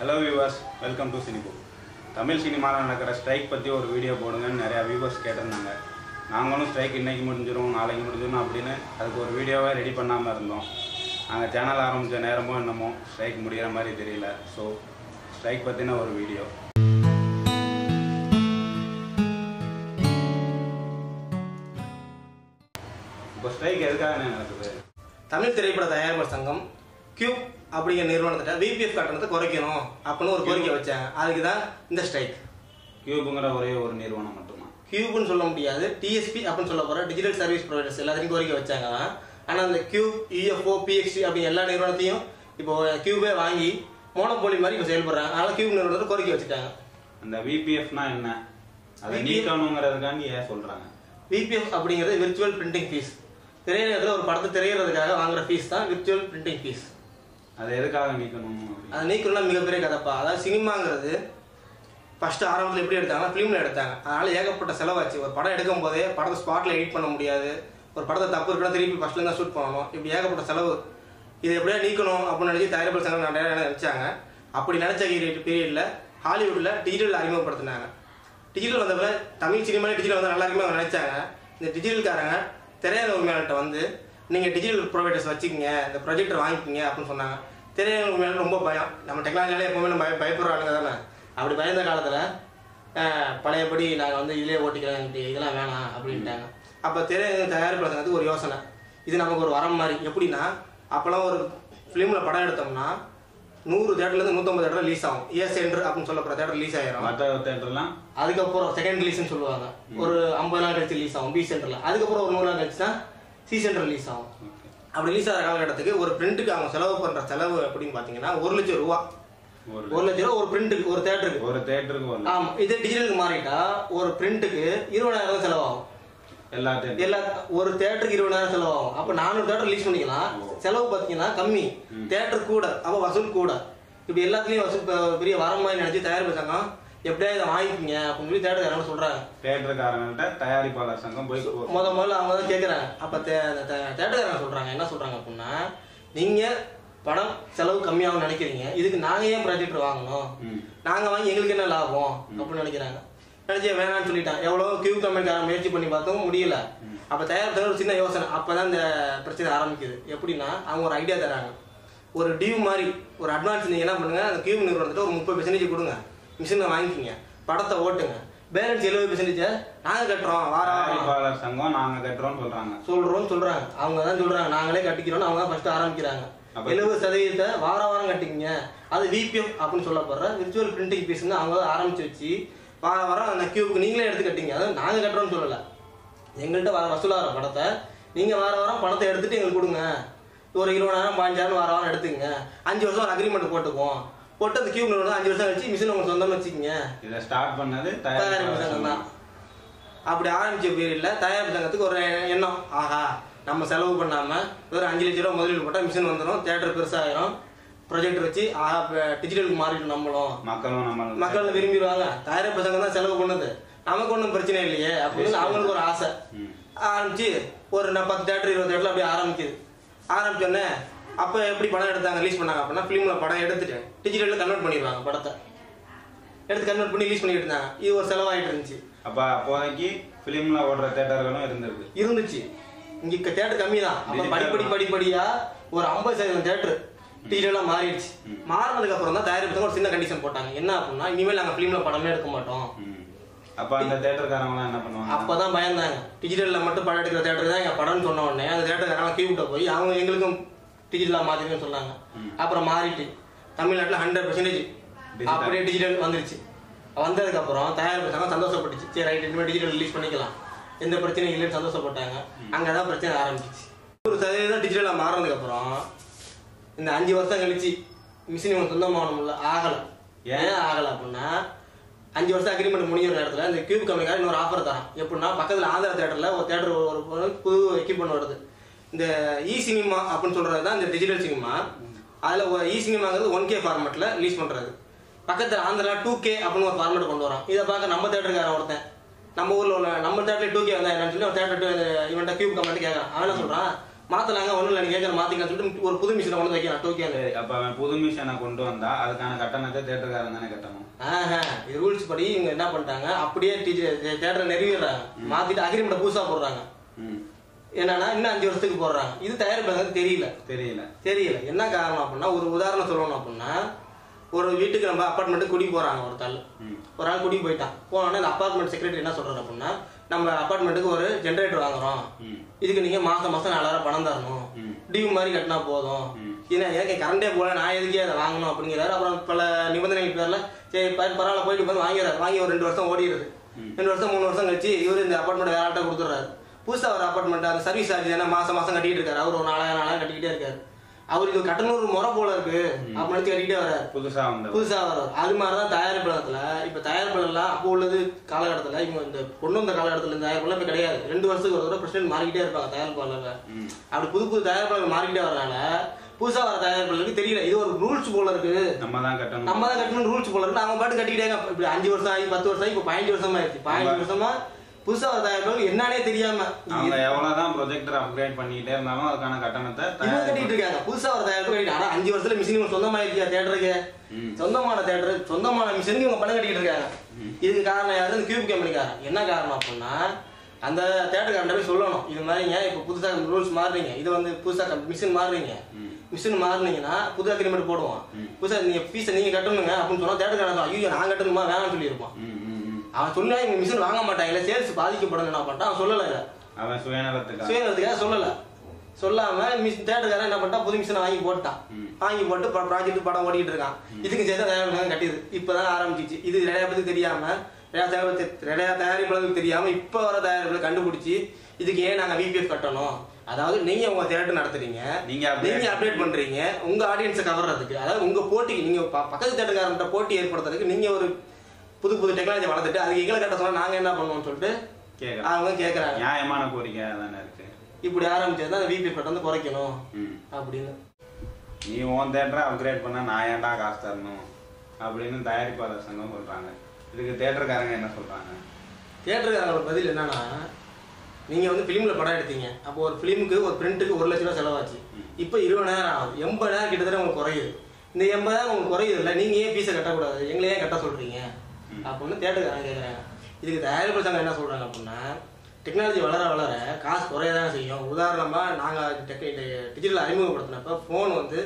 Hello viewers, welcome to Cinebo. Tamil சினிமால நடக்கிற strike பத்தி ஒரு வீடியோ போடுங்கன்னு நிறைய வியூவர்ஸ் கேட்டிருந்தாங்க. நாங்களும் ஸ்ட்ரைக் இன்னைக்கு முடிஞ்சிரும் நாளைக்கு முடிஞ்சிரும் அப்படினு அதுக்கு ஒரு வீடியோவை ரெடி பண்ணாம இருந்தோம். நாங்க சேனல் ஆரம்பிச்ச நேரமோ என்னமோ ஸ்ட்ரைக் முடியற மாதிரி தெரியல. சோ ஸ்ட்ரைக் பத்தின ஒரு வீடியோ. இப்போ ஸ்ட்ரைக் எதுக்காக நடக்குது? தமிழ் திரைப்பட தயாரிப்பாளர் சங்கம் கியூப் அப்படிங்கிற நிறுவனத்தை விபிஎஃப் கட்டணத்தை குறைக்கணும் அப்படின்னு ஒரு கோரிக்கை வச்சாங்க. அதுக்கு தான் இந்த ஸ்ட்ரைக். கியூப்ங்கிற ஒரே ஒரு நிறுவனம் மட்டுமா? கியூப்னு சொல்ல முடியாது, டிஎஸ்பி அப்படின்னு சொல்ல போற டிஜிட்டல் சர்வீஸ் ப்ரொவைடர்ஸ் எல்லாத்தையும் கோரிக்கை வச்சாங்க. ஆனால் அந்த கியூப், யூஎஃப்ஓ, பிஎக்ஸ்டி அப்படி எல்லா நிறுவனத்தையும் இப்போ கியூபே வாங்கி மோனோபோலி மாதிரி இப்போ செயல்படுறாங்க. அதனால கியூப் நிறுவனத்தை கோரிக்கை வச்சுட்டாங்க. அந்த விபிஎஃப்னா என்ன? அதை நீக்கணுங்கிறதுக்காண்டி ஏன் சொல்றாங்க? விபிஎஃப் அப்படிங்கிறது விர்ச்சுவல் பிரிண்டிங் ஃபீஸ். திரையரங்கத்தில் ஒரு படத்தை திரையிறதுக்காக வாங்குற ஃபீஸ் தான் விர்ச்சுவல் பிரிண்டிங் ஃபீஸ். அதை எதுக்காக நீக்கணும்? அதை நீக்கணும்னா மிகப்பெரிய கதைப்பா. அதாவது சினிமாங்கிறது ஃபர்ஸ்ட் ஆரம்பத்தில் எப்படி எடுத்தாங்கன்னா ஃபிலிமில் எடுத்தாங்க. அதனால ஏகப்பட்ட செலவாச்சு. ஒரு படம் எடுக்கும் போதே படத்தை ஸ்பாட்டில் எடிட் பண்ண முடியாது. ஒரு படத்தை தப்பு இருக்குன்னா திருப்பி ஃபர்ஸ்ட்ல தான் ஷூட் பண்ணணும். இப்படி ஏகப்பட்ட செலவு. இதை எப்படியா நீக்கணும் அப்படின்னு நினச்சி தயாரிப்பாளர் சங்கம் நிறைய நினைச்சாங்க. அப்படி நினைச்ச பீரியடில் ஹாலிவுட்டில் டிஜிட்டல் அறிமுகப்படுத்தினாங்க. டிஜிட்டல் வந்தப்போ தமிழ் சினிமாவில் டிஜிட்டல் வந்து நல்லா இருக்குமே அவங்க நினைச்சாங்க. இந்த டிஜிட்டல்காரங்க திரையரங்க உரிமையாளர்கிட்ட வந்து நீங்கள் டிஜிட்டல் ப்ரொவைடர்ஸ் வச்சுக்கிங்க, இந்த ப்ரொஜெக்டர் வாங்கிக்கிங்க அப்படின்னு சொன்னாங்க. திரையரங்க உரிமையாளர் ரொம்ப பயம். நம்ம டெக்னாலஜியாலே எப்பவுமே நம்ம பயப்படுறாங்க தானே. அப்படி பயந்த காலத்தில் பழையபடி நாங்கள் வந்து இதிலே ஓட்டிக்கிறோம், இதெல்லாம் வேணாம் அப்படின்ட்டாங்க. அப்போ திரையரங்க தயாரிப்பாளர் சங்கத்துக்கு ஒரு யோசனை, இது நமக்கு ஒரு வரம் மாதிரி. எப்படின்னா அப்போலாம் ஒரு ஃபிலிமில் படம் எடுத்தோம்னா 100 தேட்டர்லேருந்து 150 தேட்டர் ரிலீஸ் ஆகும். ஏ சென்டர் அப்படின்னு சொல்லப்படுற தேட்டர் ரிலீஸ் ஆயிரும். மற்ற தேட்டர்லாம் அதுக்கப்புறம் செகண்ட் ரிலீஸ்னு சொல்லுவாங்க. ஒரு 50 நாள் கழிச்சு ரிலீஸ் ஆகும் பி சென்டரில். அதுக்கப்புறம் ஒரு 100 நாள் கழிச்சு தான் சி சென்டர் ரிலீஸ் ஆகும். அப்படி ரிலீஸ் ஆகிற காலகட்டத்துக்கு ஒரு பிரிண்ட்டுக்கு அவங்க செலவு பண்ணுற செலவு அப்படின்னு பார்த்தீங்கன்னா 1 லட்சம் ரூபா. 1 லட்சம் ரூபா ஒரு பிரிண்ட்டுக்கு, ஒரு தேட்டருக்கு. ஆமாம். இதே டிஜிட்டலுக்கு மாறிட்டா ஒரு பிரிண்ட்டுக்கு 20,000 செலவாகும். எல்லா ஒரு தேட்டருக்கு 20,000 செலவாகும். அப்போ 400 தேட்டர் ரிலீஸ் பண்ணிக்கலாம். செலவு பார்த்தீங்கன்னா கம்மி, தேட்டர் கூட, அப்போ வசூல் கூட. இப்படி எல்லாத்துலேயும் வசூல் பெரிய வரம் மாதிரி நினைச்சு தயாரிப்பு சங்கம் எப்படியா இதை வாங்கிக்கிங்க அப்படின்னு சொல்லி தேட்டருக்காரங்க சொல்றாங்க. தேட்டருக்காரங்கள்ட்ட தயாரிப்பாளர் சங்கம் போய் முதல்ல அவங்க தான் கேட்குறாங்க. அப்போ தேட்டருக்காரங்க சொல்றாங்க, என்ன சொல்றாங்க அப்படின்னா, நீங்க படம் செலவு கம்மியாகும் நினைக்கிறீங்க, இதுக்கு நாங்க ஏன் ப்ராஜெக்டர் வாங்கணும், நாங்க வாங்கி எங்களுக்கு என்ன லாபம் அப்படின்னு நினைக்கிறாங்க. நினைச்சே வேணான்னு சொல்லிட்டாங்க. எவ்வளோ கியூ கம்பெனிக்காரன் முயற்சி பண்ணி பார்த்தோம், முடியல. அப்போ தயாரிப்பு ஒரு சின்ன யோசனை. அப்போதான் இந்த பிரச்சனை ஆரம்பிக்குது. எப்படின்னா அவங்க ஒரு ஐடியா தராங்க. ஒரு டியூ மாதிரி ஒரு அட்வான்ஸ் நீங்க என்ன பண்ணுங்க, அந்த கியூ நிறுவனத்துட்டு ஒரு 30% கொடுங்க, மிஷினை வாங்கிக்கிங்க, படத்தை ஓட்டுங்க, பேலன்ஸ் 70% நாங்க கட்டுறோம், தயாரிப்பாளர் சங்கம் நாங்க கட்டுறோம் சொல்றாங்க. அவங்க தான் சொல்றாங்க நாங்களே கட்டிக்கிறோம். அவங்க தான் ஃபர்ஸ்ட் ஆரம்பிக்கிறாங்க. 70% வாரம் கட்டிக்கிங்க, அது விபிஎஃப் அப்படின்னு சொல்லப்படுற விர்ச்சுவல் பிரிண்டிங் பீஸ்ன்னு அவங்க தான் ஆரம்பிச்சு வச்சு வாரம் அந்த கியூபுக்கு நீங்களே எடுத்து கட்டிங்க. அதாவது நாங்க கட்டுறோம்னு சொல்லலை, எங்கள்கிட்ட வசூலாகிற படத்தை நீங்க வாரம் பணத்தை எடுத்துட்டு எங்களுக்கு கொடுங்க. ஒரு 20,000 15,000 வாரம் எடுத்துங்க. 5 வருஷம் ஒரு அக்ரிமெண்ட் போட்டு அந்த கியூப் நிறுவனம் 5 வருஷம் கழிச்சு மிஷின் உங்களுக்கு சொந்தம்னு வச்சுக்கோங்க. இதை ஸ்டார்ட் பண்ணது தயாரிப்பு சங்கம் தான். அப்படி ஆரம்பிச்ச பீரியட்ல தயாரிப்பு சங்கத்துக்கு ஒரு எண்ணம், ஆஹா நம்ம செலவு பண்ணாம ஒரு 5 லட்சம் ரூபா முதலீடு போட்டால் மிஷின் வந்துடும், தேட்டர் பெருசாயிரும், ப்ரொஜெக்டர் வச்சு டிஜிட்டலுக்கு மாறிட்டு நம்மளும் மக்கள் விரும்பிடுவாங்க. தயாரிப்பு சங்கம் தான் செலவு பண்ணுது, நமக்கு ஒன்றும் பிரச்சனை இல்லையே அப்படின்னு அவங்களுக்கு ஒரு ஆசை. ஆரம்பிச்சு ஒரு 10 தேட்டர் 20 தேட்டர் அப்படி ஆரம்பிச்சோன்னே அப்போ எப்படி படம் எடுத்தாங்க, ரிலீஸ் பண்ணாங்க அப்படின்னா ஃபிலிமில் படம் எடுத்துட்டு டிஜிட்டலில் கன்வெர்ட் பண்ணிடுவாங்க. படத்தை எடுத்து கன்வெர்ட் பண்ணி ரிலீஸ் பண்ணிட்டு இருந்தாங்க. இது ஒரு செலவாயிட்டு இருந்துச்சு. அப்போ அப்போதைக்கு ஃபிலிமில் ஓடுற தேட்டர்களும் இருந்துச்சு. இங்கே தேட்டர் கம்மி தான். அப்போ படிப்படியாக ஒரு 50% தேட்டர் டிஜிட்டலாக மாறிடுச்சு. மாறினதுக்கு அப்புறம் தான் தயாரிப்பு ஒரு சின்ன கண்டிஷன் போட்டாங்க. என்ன அப்படின்னா, இனிமேல் நாங்கள் ஃபிலிமில் படமே எடுக்க மாட்டோம். அப்போ அந்த தேட்டருக்காரங்களாம் என்ன பண்ணுவாங்க? அப்போதான் பயந்தாங்க. டிஜிட்டலில் மட்டும் படம் எடுக்கிற தேட்டர் தான் எங்கள் படம்னு சொன்ன உடனே அந்த தேட்டருக்காரங்க கியூவிட்ட போய் அவங்க எங்களுக்கும் டிஜிட்டலாக மாற்றிருக்குன்னு சொன்னாங்க. அப்புறம் மாறிட்டு தமிழ்நாட்டில் 100% அப்படியே டிஜிட்டல் வந்துருச்சு. வந்ததுக்கப்புறம் தயாரிப்பு சங்கம் சந்தோஷப்பட்டுச்சு. சரி ரைட், இனிமேல் டிஜிட்டல் ரிலீஸ் பண்ணிக்கலாம், எந்த பிரச்சனையும் இல்லைன்னு சந்தோஷப்பட்டாங்க. அங்கே தான் பிரச்சனை ஆரம்பிச்சிச்சு. 100% டிஜிட்டலாக மாறினதுக்கப்புறம் இந்த 5 வருஷம் கழிச்சு மிஷின் இவங்க சொந்தமானமுல்ல ஆகலை. ஏன் ஆகலை அப்படின்னா, 5 வருஷம் அக்ரிமெண்ட் முடிகிற நேரத்தில் இந்த கியூப் கம்பெனிக்கார இன்னொரு ஆஃபர் தரான். எப்படின்னா, பக்கத்தில் ஆந்திரா தேட்டரில் ஒரு தேட்டர் ஒரு புது எக்யூப்மெண்ட் வருது. இந்த இ சினிமா அப்படின்னு சொல்கிறது தான் இந்த டிஜிட்டல் சினிமா. அதில் இ சினிமாங்கிறது 1K ஃபார்மெட்டில் ரிலீஸ் பண்ணுறது. பக்கத்தில் ஆந்திரா 2K அப்படின்னு ஒரு ஃபார்மெட் கொண்டு வரோம். இதை பார்க்க நம்ம தேட்டருக்காரன் ஒருத்தன், நம்ம ஊரில் உள்ள நம்ம தேட்டரில் 2K வந்தால் என்னன்னு சொல்லி ஒரு தேட்டர் இவன்ட்ட கியூப் கம்பெனி கேட்குறான். அவன் என்ன சொல்கிறான், மாற்றலாங்க ஒன்றும் இல்லை நீங்கள் கேட்குற மாற்றிக்கலாம் சொல்லிட்டு ஒரு புது மிஷினை கொண்டு வைக்கலாம் டோக்கியோவில். சரி, அப்போ அவன் புது மிஷினை கொண்டு வந்தா அதுக்கான கட்டணத்தை தேட்டருக்காரன் தானே கட்டணும்? இது ரூல்ஸ் படி இவங்க என்ன பண்ணிட்டாங்க, அப்படியே தேட்டரை நிறைவேறாங்க, மாற்றிட்டு அக்ரிமெண்ட்டை புதுசாக போடுறாங்க. என்னன்னா இன்னும் 5 வருஷத்துக்கு போடுறாங்க. இது தயாரிப்பாளருக்கு தெரியல. என்ன காரணம் அப்படின்னா, ஒரு உதாரணம் சொல்லணும் அப்படின்னா, ஒரு வீட்டுக்கு நம்ம அப்பார்ட்மெண்ட்டுக்கு குடி போறாங்க ஒரு ஆள் குடி போயிட்டான். போனோன்னா இந்த அப்பார்ட்மெண்ட் செக்ரட்டரி என்ன சொல்றாரு அப்படின்னா, நம்ம அப்பார்ட்மெண்ட்டுக்கு ஒரு ஜென்ரேட்டர் வாங்குறோம், இதுக்கு நீங்க மாசம் 4000 பணம் தரணும், டியூ மாதிரி கட்டினா போதும், ஏன்னா எனக்கு கரண்டே போல நான் எதுக்கே அதை வாங்கணும் அப்படிங்கிறாரு. அப்புறம் பல நிபந்தனைகள் பேர்ல சரி பரவாயில்ல போயிட்டு போய் வாங்கிறாரு. வாங்கி ஒரு 2 வருஷம் ஓடிடுது. 2 வருஷம் 3 வருஷம் கழிச்சு இவரு இந்த அப்பார்ட்மெண்ட் வேற ஆள்கிட்ட கொடுத்துறாரு. புதுசா ஒரு அப்பார்ட்மெண்ட் அந்த சர்வீஸ் சார்ஜ் என்ன மாசம் கட்டிட்டு இருக்காரு. அவர் ஒரு 4000 கட்டிக்கிட்டே இருக்காரு. அவருக்கு கட்டணம் ஒரு முறை போல இருக்கு அப்படின்னு கட்டிக்கிட்டே வர்றாரு. புதுசா வர்றாரு. அது மாதிரிதான் தயாரிப்பாளத்துல இப்ப தயாரிப்பாளர்லாம் அப்போ உள்ளது காலகட்டத்துல இவங்க இந்த பொண்ணு வந்த காலகட்டத்துல இந்த தயாரிப்பாளர் இப்ப கிடையாது. 2 வருஷத்துக்கு ஒரு தடவை பிரசிடென்ட் மாறிக்கிட்டே இருப்பாங்க தயாரிப்பாளர்ல. அப்படி புது தயாரிப்பாளர் மாறிக்கிட்டே வர்றதுனால புதுசா வர தயாரிப்பாளருக்கு தெரியல இது ஒரு ரூல்ஸ் போல இருக்கு, நம்ம தான் கட்டணும் ரூல்ஸ் போல இருக்கு. அவங்க பாட்டு கட்டிக்கிட்டே இப்படி 5 வருஷம் ஆகி 10 வருஷம் ஆகி இப்ப 15 வருஷமா ஆயிடுச்சு. 15 வருஷமா புதுசா வர தயாரிப்பாளருக்கு என்னன்னே தெரியாம அவங்க எவ்வளவுதான் ப்ரொஜெக்டர் அப்கிரேட் பண்ணிக்கிட்டே இருந்தாலும் அதுக்கான கட்டணத்தை கட்டிட்டு இருக்காங்க. புதுசா வர தயாரிப்பு ஆனா 5 வருஷத்துல மிஷின் சொந்தமாயிருக்கா தேட்டருக்கு, சொந்தமான தேட்டரு சொந்தமான மிஷினுக்கு இவங்க பணம் கட்டிட்டு இருக்காங்க. இதுக்கு காரணம் யாரு? இந்த கியூப் கம்பெனிக்காரன். என்ன காரணம் அப்படின்னா, அந்த தேட்டருக்காரன் போய் சொல்லணும், இது மாதிரிங்க இப்ப புதுசா ரூல்ஸ் மாறுறீங்க, இது வந்து புதுசா மிஷின் மாறுனீங்கன்னா புது அக்ரிமெண்ட் போடுவோம், புதுசா நீங்க ஃபீஸை நீங்க கட்டணுங்க அப்படின்னு சொன்னா தேட்டருக்காரன் ஐயோ நான் கட்டணுமா வேணாம்னு சொல்லியிருப்பான். அவன் சொன்னா இவங்க மிஷின் வாங்க மாட்டாங்க, சேல்ஸ் பாதிக்கப்படும் என்ன பண்ணிட்டான் அவன் சொல்லல. அவன் சுயநலத்துக்காக சொல்லல. சொல்லாம தேட்டருக்காரன் என்ன பண்ணிட்டான், புது மிஷினை வாங்கி போட்டு ப்ராஜெக்ட் படம் ஓடிட்டு இருக்கான். இதுக்கு சேர்த்து தயாரிப்பாளர் கட்டிது. இப்பதான் ஆரம்பிச்சிச்சு. இது நிறைய பேருக்கு தெரியாம நிறைய தயாரிப்பாளருக்கு தெரியாம இப்ப வர தயாரிப்பாளர் கண்டுபிடிச்சி இதுக்கு ஏன் நாங்க விபிஎஃப் கட்டணும், அதாவது நீங்க உங்க தியேட்டர் நடத்துறீங்க, நீங்க அப்டேட் பண்றீங்க உங்க ஆடியன்ஸை கவர்றதுக்கு, அதாவது உங்க போட்டிக்கு நீங்க பக்கத்து தேட்டருக்காரன்ட்ட போட்டி ஏற்படுத்துறதுக்கு நீங்க ஒரு புது டெக்னாலஜி வளர்த்துட்டு அதுக்கு எங்களை கட்ட சொன்னா நாங்க என்ன பண்ணுவோம்னு சொல்லிட்டு அவங்க கேட்கறாங்க. நியாயமான கோரிக்கை தானே இருக்கு. இப்படி ஆரம்பிச்சதுதான் அந்த விபிஎஃப் கட்ட வந்து குறைக்கணும் அப்படின்னு. நீ உன் தேட்டரை அப்கிரேட் பண்ணா நான் ஏன்டா காசு தரணும் அப்படின்னு தயாரிப்பாளர் சங்கம் சொல்றாங்க. இதுக்கு தேட்டருக்காரங்க என்ன சொல்றாங்க? தேட்டருக்காரங்களோட பதில் என்னன்னா, நீங்க வந்து பிலிம்ல படம் எடுத்தீங்க, அப்போ ஒரு பிலிமுக்கு ஒரு பிரிண்ட்டுக்கு 1 லட்சம் ரூபாய் செலவாச்சு. இப்போ 20,000 ஆகுது. 80,000 கிட்டத்தட்ட உங்களுக்கு குறையுது. இந்த 80,000 உங்களுக்கு குறையுது இல்லை, நீங்க ஏன் ஃபீஸை கட்டக்கூடாது, எங்களை ஏன் கட்ட சொல்றீங்க அப்படின்னு தேட்டருக்காரங்க கேட்குறாங்க. இதுக்கு தயாரிப்பு சங்கம் என்ன சொல்றாங்க அப்படின்னா, டெக்னாலஜி வளர காசு குறையதான் செய்யும். உதாரணமா நாங்க டிஜிட்டல் அறிமுகப்படுத்தினப்ப போன் வந்து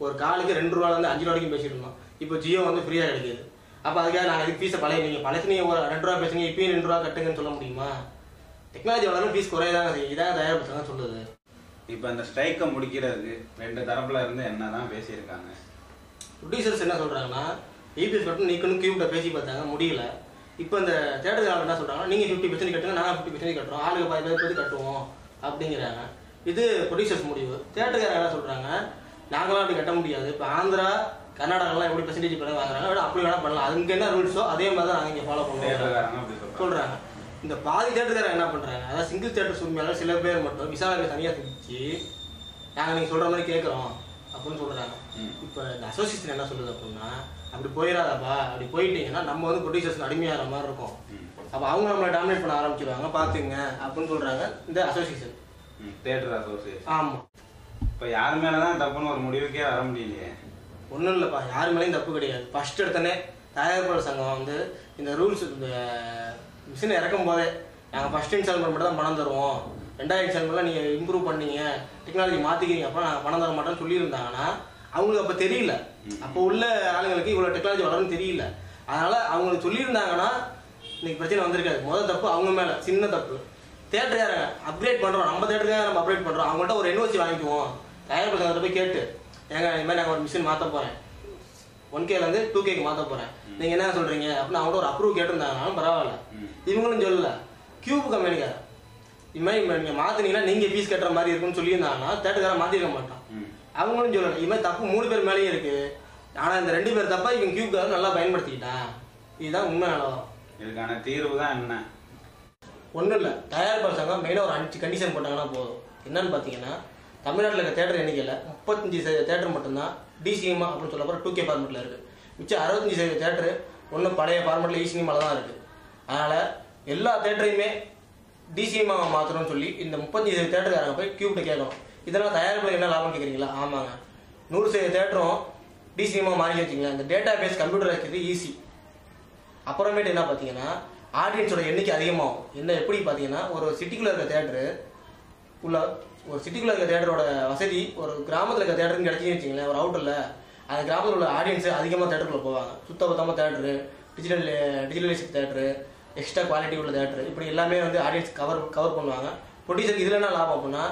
ஒரு காலுக்கு 2 ரூபாயிலிருந்து 5 ரூபா வரைக்கும் பேசிட்டு இருந்தோம். இப்போ ஜியோ வந்து ஃப்ரீயா கிடைக்குது. அப்ப அதுக்காக நாங்க இதுக்கு ஃபீஸை நீங்க ஒரு 2 ரூபா பேசுங்க, இப்பயும் 2 ரூபா கட்டுங்கன்னு சொல்ல முடியுமா? டெக்னாலஜி வளரும் ஃபீஸ் குறையதான் செய்யும். இதான் தயாரிப்பு சங்கம் சொல்லுது. இப்போ இந்த ஸ்ட்ரைக்கை முடிக்கிறதுக்கு 2 தரப்புல இருந்து என்னதான் பேசியிருக்காங்க? ப்ரொடியூசர்ஸ் என்ன சொல்றாங்கன்னா, விபிஎஃப் கட்டணும் நீக்கணும் கியூப்ட பேசி பார்த்தாங்க, முடியல. இப்போ இந்த தேட்டருக்காரங்க என்ன சொல்றாங்கன்னா, நீங்க 50% கட்டுங்க, நாங்கள் 50% கட்டுறோம், ஆளுக்கு 10 பேர் கட்டுவோம் அப்படிங்கிறாங்க. இது ப்ரொடியூசர்ஸ் முடிவு. தேட்டருக்காரங்க என்ன சொல்றாங்க, நாங்களாம் அப்படி கட்ட முடியாது. இப்போ ஆந்திரா கர்நாடகாலாம் எப்படி பெர்சன்டேஜ் பண்ண வாங்குறாங்க, அப்படி வேணா பண்ணலாம், அதுக்கு என்ன ரூல்ஸோ அதே மாதிரி தான் நாங்கள் இங்கே ஃபாலோ பண்ணுவோம் சொல்றாங்க. இந்த பாதி தேட்டருக்காரங்க என்ன பண்றாங்க, அதாவது சிங்கிள் தேட்டர் உரிமையாளர் சில பேர் மட்டும் விசாரணை தனியாக பிரிச்சு நாங்கள் நீங்கள் சொல்ற மாதிரி கேட்குறோம் அப்படின்னு சொல்றாங்க. இப்போ இந்த அசோசியேஷன் என்ன சொல்லுது அப்படின்னா, அப்படி போயிடாதப்பா, அப்படி போயிட்டீங்கன்னா நம்ம வந்து ப்ரொடியூசர்ஸ்க்கு அடிமையாகிற மாதிரி இருக்கும், அப்போ அவங்க நம்மளை டாமினேட் பண்ண ஆரம்பிச்சிருவாங்க பார்த்துங்க அப்படின்னு சொல்றாங்க இந்த அசோசியேஷன், தேட்டர் அசோசியேஷன். ஆமாம். இப்போ யார் மேலே தான் தப்புன்னு ஒரு முடிவுக்கே வர முடியலையே. ஒன்றும் இல்லைப்பா, யார் மேலேயும் தப்பு கிடையாது. ஃபர்ஸ்ட் எடுத்தனே தயாரிப்பாளர் சங்கம் வந்து இந்த ரூல்ஸ் இந்த மிஷினை இறக்கும் போதே நாங்கள் ஃபர்ஸ்ட் இன்ஸ்டால்மெண்ட் மட்டும் தான் பணம் தருவோம், 2வது இன்ஸ்டால்மெண்ட்லாம் நீங்கள் இம்ப்ரூவ் பண்ணீங்க, டெக்னாலஜி மாற்றிக்கிறீங்க, அப்போ நாங்கள் பணம் தர மாட்டோம்னு சொல்லியிருந்தாங்கன்னா அவங்களுக்கு அப்போ தெரியல, அப்போ உள்ள ஆளுங்களுக்கு இவ்வளோ டெக்னாலஜி வளரும்னு தெரியல. அதனால் அவங்களுக்கு சொல்லியிருந்தாங்கன்னா இன்னைக்கு பிரச்சனை வந்திருக்காது. முதல் தப்பு அவங்க மேலே, சின்ன தப்பு. தேட்டருக்காரங்க அப்கிரேட் பண்ணுறோம், நம்ம தேட்டருக்காக நம்ம அப்கிரேட் பண்ணுறோம், அவங்கள்ட்ட ஒரு என்ஓசி வாங்கிக்குவோம், தயாரிப்பு சங்கத்தை போய் கேட்டு ஏங்க இது மாதிரி நாங்கள் ஒரு மிஷின் மாற்ற போகிறேன், 1Kலேருந்து 2Kக்கு மாற்ற போகிறேன், நீங்கள் என்ன சொல்கிறீங்க அப்படின்னு அவங்கள்ட்ட ஒரு அப்ரூவ் கேட்டிருந்தாங்கனாலும் பரவாயில்ல. இவங்களும் சொல்லல. கியூப் கம்பெனிக்கார இது மாதிரி நீங்கள் மாற்றினீங்கன்னா நீங்கள் ஃபீஸ் கட்டுற மாதிரி இருக்குன்னு சொல்லியிருந்தாங்கன்னா தேட்டருக்காரன் மாற்றிருக்க மாட்டான். அவங்களும் சொல்லலை. இது மாதிரி தப்பு 3 பேர் மேலேயும் இருக்குது. ஆனால் இந்த 2 பேர் தப்பா இவங்க கியூப்காரன் நல்லா பயன்படுத்திக்கிட்டான். இதுதான் உண்மை நிலவரம். இதுக்கான தீர்வு தான் என்ன? ஒன்றும் இல்லை, தயாரிப்பாளர் சங்கம் மெயினாக ஒரு 5 கண்டிஷன் போட்டாங்கன்னா போதும். என்னன்னு பார்த்தீங்கன்னா, தமிழ்நாட்டில் இருக்க தேட்டர் எண்ணிக்கையில் 35% தேட்டர் மட்டும்தான் டிசிஎம்மா அப்படின்னு சொல்ல போகிற 2K ஃபார்மெட்டில் இருக்குது. மிச்சம் 65% தேட்டரு ஒன்றும் பழைய ஃபார்மெட்டில் இசினிமாவில் தான் இருக்குது. அதனால் எல்லா தேட்டரையுமே டிசிஎம்மா மாற்றணும்னு சொல்லி இந்த 35% தேட்டருக்காரங்க போய் கியூப்ட கேட்கணும். இதெல்லாம் தயாரிப்புகளுக்கு என்ன லாபம் கேட்குறீங்களா? ஆமாங்க, 100% தேட்டரும் டி சினிமா மாறி வச்சிங்களேன். இந்த டேட்டா பேஸ் கம்ப்யூட்டர் வைக்கிறது ஈஸி. அப்புறமேட்டு என்ன பார்த்தீங்கன்னா ஆடியன்ஸோட எண்ணிக்கை அதிகமாகும். என்ன எப்படி பார்த்தீங்கன்னா ஒரு சிட்டிக்குள்ளே இருக்க தேட்டரு ஒரு சிட்டிக்குள்ளே இருக்க தேட்டரோட வசதி ஒரு கிராமத்தில் இருக்க தேட்டருன்னு கிடச்சின்னு வச்சிங்களேன். ஒரு அவுட்டரில் அந்த கிராமத்தில் உள்ள ஆடியன்ஸு அதிகமாக தேட்டருக்குள்ளே போவாங்க. சுத்தபத்தமாக theatre, digitalised theatre, extra quality உள்ள தேட்டரு, இப்படி எல்லாமே வந்து ஆடியன்ஸ் கவர் பண்ணுவாங்க. ப்ரொடியூசருக்கு இதில் என்ன லாபம் அப்படின்னா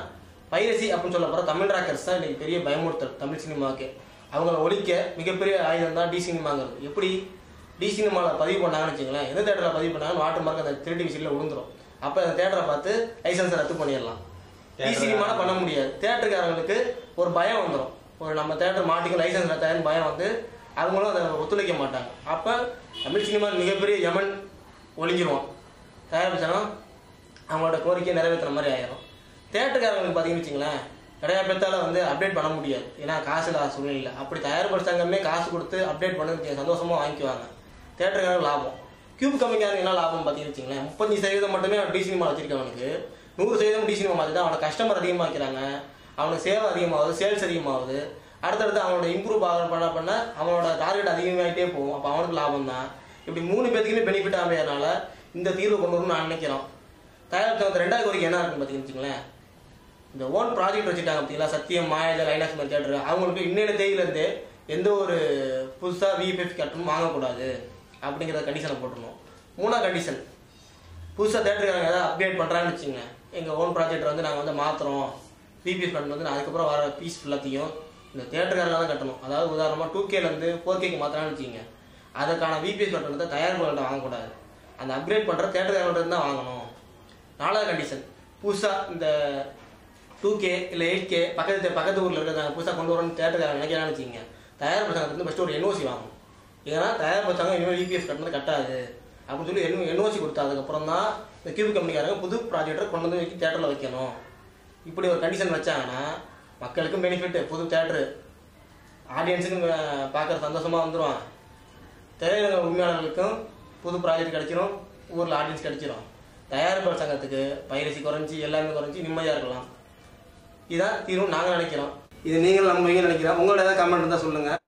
பைரசி அப்படின்னு சொல்ல போகிற தமிழ் ராக்கர்ஸ் தான் இன்றைக்கி பெரிய பயமுறுத்தல் தமிழ் சினிமாவுக்கு. அவங்கள ஒழிக்க மிகப்பெரிய ஆயுதம் தான் டி சினிமாங்கிறது. எப்படி டி சினிமாவில் பதிவு பண்ணாங்கன்னு வச்சுங்களேன், எந்த தேட்டரில் பதிவு பண்ணாங்கன்னு வாட்டர் மார்க் அந்த 3D விசிலில் விழுந்துடும். அப்போ அந்த தேட்டரை பார்த்து லைசன்ஸை ரத்து பண்ணிடலாம். டி சினிமாவில் பண்ண முடியாது. தேட்டருக்காரங்களுக்கு ஒரு பயம் வந்துடும். ஒரு நம்ம தேட்டர் மாட்டிக்கும் லைசன்ஸ் ரத்தாயிரம் பயம் வந்து அவங்களும் அதை ஒத்துழைக்க மாட்டாங்க. அப்போ தமிழ் சினிமா மிகப்பெரிய யமன் ஒழிஞ்சிருவோம். தயாரிச்சாலும் அவங்களோட கோரிக்கையை நிறைவேற்றுற மாதிரி ஆயிரும். தேட்டருக்காரங்களுக்கு பார்த்தீங்கன்னு வச்சுங்களேன், நிறையா பேர்த்தால வந்து அப்டேட் பண்ண முடியாது. ஏன்னா காசு இல்லாத சூழ்நிலை. அப்படி தயாரிப்படுத்தாங்கமே காசு கொடுத்து அப்டேட் பண்ண சந்தோஷமாக வாங்கிக்குவாங்க. தேட்டருக்காரங்க லாபம். கியூப் கம்மிக்காரங்க என்ன லாபம் பார்த்தீங்கன்னு வச்சுங்களேன், 35% மட்டுமே டி சினிமா வச்சிருக்கவனுக்கு 100% டி சினிமா மாற்றி தான் அவனை கஸ்டமர் அதிகமாக்கிறாங்க. அவனுக்கு சேவை அதிகமாகுது, சேல்ஸ் அதிகமாகுது. அடுத்தடுத்து அவனோட இம்ப்ரூவ் பண்ண அவனோட டார்கெட் அதிகமாகிட்டே போகும். அப்போ அவனுக்கு லாபம் தான். இப்படி 3 பேத்துக்குமே பெனிஃபிட் அமையறனால இந்த தீர்வு கொண்டு வரணும்னு நான் நினைக்கிறோம். தயாரிப்பு 2வது கோரிக்கை என்ன இருக்குன்னு பார்த்தீங்கன்னு வச்சுங்களேன், இந்த ஓன் ப்ராஜெக்ட் வச்சுட்டாங்க பார்த்தீங்களா, சத்தியம், மாயாஜல், ஐநாக்ஸ் மாதிரி தேட்டர், அவங்களுக்கு இன்னொரு தேதியிலேருந்து எந்த ஒரு புதுசாக விஎஃப்எஃப் கட்டணும் வாங்கக்கூடாது அப்படிங்கிற கண்டிஷனை போட்டுருணும். 3ஆவது கண்டிஷன், புதுசாக தேட்டருக்காரங்க ஏதாவது அப்டேட் பண்ணுறாங்கன்னு வச்சுங்க, எங்கள் ஓன் ப்ராஜெக்டை வந்து நாங்கள் வந்து மாற்றுறோம், விபிஎஃப் கட்டணும் வந்து அதுக்கப்புறம் வர பீஸ் ஃபுல்லாத்தையும் இந்த தேட்டருக்காரங்க தான் கட்டணும். அதாவது உதாரணமாக 2Kலேருந்து 4Kக்கு மாற்றினான்னு வச்சுங்க, அதுக்கான விபிஎஃப் கட்டணத்தை தயாரிப்புகள்கிட்ட வாங்கக்கூடாது. அந்த அப்கிரேட் பண்ணுற தேட்டருக்காரங்கள்ட்ட தான் வாங்கணும். 4வது கண்டிஷன், புதுசாக இந்த 2K இல்லை 8K பக்கத்து ஊரில் இருக்கிற புதுசாக கொண்டு வரணும்னு தேட்டருக்காரங்க நினைக்கிறான்னு வச்சுங்க, தயாரிப்பு சங்கத்துலேருந்து ஃபஸ்ட்டு ஒரு NOC வாங்கணும். ஏன்னா தயாரிப்பு சங்கம் இனிமேல் விபிஎஃப் கட்டணத்தை கட்டாது அப்படின்னு சொல்லி NOC கொடுத்தா அதுக்கப்புறம் தான் இந்த கியூப் கம்பெனிக்காரங்க புது ப்ராஜெக்டை கொண்டு வந்து தேட்டரில் வைக்கணும். இப்படி ஒரு கண்டிஷன் வச்சாங்கன்னா மக்களுக்கும் பெனிஃபிட், புது தேட்டரு ஆடியன்ஸுக்கும் பார்க்குற சந்தோஷமாக வந்துடும். திரையுலக உரிமையாளர்களுக்கும் புது ப்ராஜெக்ட் கிடைச்சிடும், ஊரில் ஆடியன்ஸ் கிடைச்சிடும். தயாரிப்பாளர் சங்கத்துக்கு பைரசி குறைஞ்சி எல்லாமே குறைஞ்சி நிம்மதியாக இருக்கலாம். இதுதான் தீர்வு நாங்கள் நினைக்கிறோம். இது நீங்கள் நம்புவீங்கன்னு நினைக்கிறோம். உங்களோட ஏதாவது கமெண்ட் இருந்தால் சொல்லுங்கள்.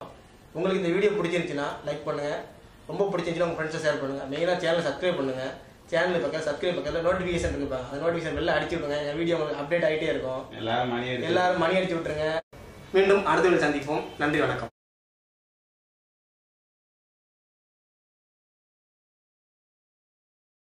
உங்களுக்கு இந்த வீடியோ பிடிச்சிருந்துச்சுன்னா லைக் பண்ணுங்கள். ரொம்ப பிடிச்சிருந்துச்சுன்னா உங்கள் ஃப்ரெண்ட்ஸை ஷேர் பண்ணுங்கள். மெயினாக சேனலை சப்ஸ்கிரைப் பண்ணுங்கள். சேனல் பக்கத்தில் நோட்டிஃபிகேஷன் இருக்குப்பாங்க, அந்த நோட்டிஃபிகேஷன் வெளில அடிச்சு விட்டுருங்க. என் வீடியோ உங்களுக்கு அப்டேட் ஆகிட்டே இருக்கும். எல்லாரும் மணி அடிச்சு விட்டுருங்க. மீண்டும் அடுத்த வீடியோ சந்திப்போம். நன்றி, வணக்கம்.